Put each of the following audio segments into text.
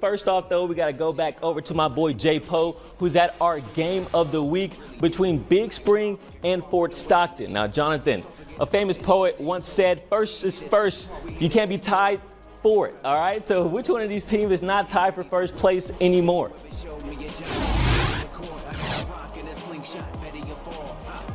First off, though, we got to go back over to my boy Jay Poe, who's at our game of the week between Big Spring and Fort Stockton. Now, Jonathan, a famous poet once said, first is first. You can't be tied for it, all right? So which one of these teams is not tied for first place anymore?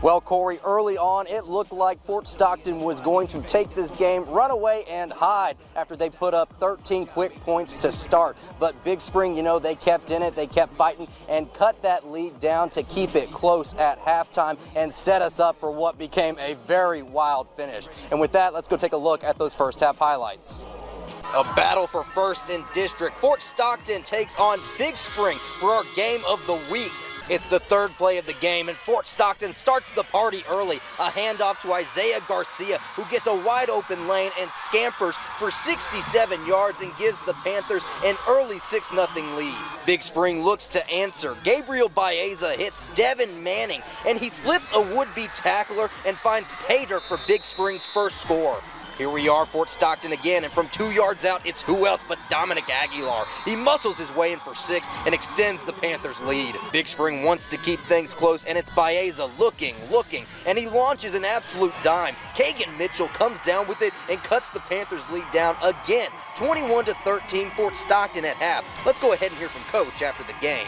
Well, Corey, early on, it looked like Fort Stockton was going to take this game, run away, and hide after they put up 13 quick points to start. But Big Spring, you know, they kept in it, they kept fighting, and cut that lead down to keep it close at halftime and set us up for what became a very wild finish. And with that, let's go take a look at those first half highlights. A battle for first in district. Fort Stockton takes on Big Spring for our game of the week. It's the third play of the game, and Fort Stockton starts the party early. A handoff to Isaiah Garcia, who gets a wide open lane and scampers for 67 yards and gives the Panthers an early 6-0 lead. Big Spring looks to answer. Gabriel Baeza hits Devin Manning, and he slips a would-be tackler and finds pay dirt for Big Spring's first score. Here we are, Fort Stockton again, and from 2 yards out, it's who else but Dominic Aguilar. He muscles his way in for 6 and extends the Panthers' lead. Big Spring wants to keep things close, and it's Baeza looking, and he launches an absolute dime. Kagan Mitchell comes down with it and cuts the Panthers' lead down again, 21-13, Fort Stockton at half. Let's go ahead and hear from Coach after the game.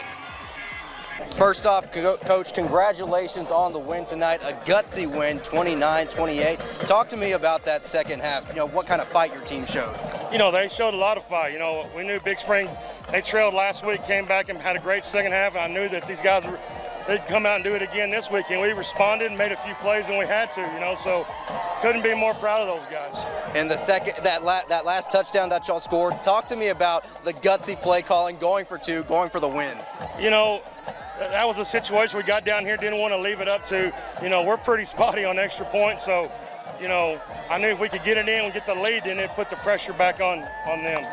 First off, Coach, congratulations on the win tonight. A gutsy win, 29-28. Talk to me about that second half. You know, what kind of fight your team showed? You know, they showed a lot of fight. You know, we knew Big Spring, they trailed last week, came back and had a great second half. I knew that these guys they'd come out and do it again this week, and we responded and made a few plays when we had to, you know, so couldn't be more proud of those guys. And the second, that last touchdown that y'all scored, talk to me about the gutsy play calling, going for 2, going for the win. You know, that was a situation we got down here, didn't want to leave it up to. You know, we're pretty spotty on extra points, so, you know, I knew if we could get it in and get the lead, then it'd put the pressure back on them.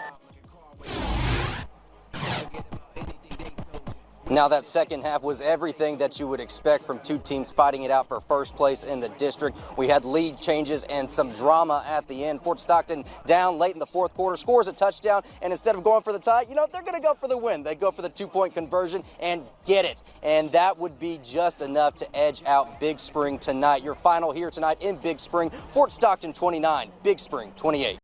Now that second half was everything that you would expect from two teams fighting it out for first place in the district. We had lead changes and some drama at the end. Fort Stockton down late in the fourth quarter, scores a touchdown, and instead of going for the tie, you know, they're going to go for the win. They go for the 2-point conversion and get it. And that would be just enough to edge out Big Spring tonight. Your final here tonight in Big Spring, Fort Stockton 29, Big Spring 28.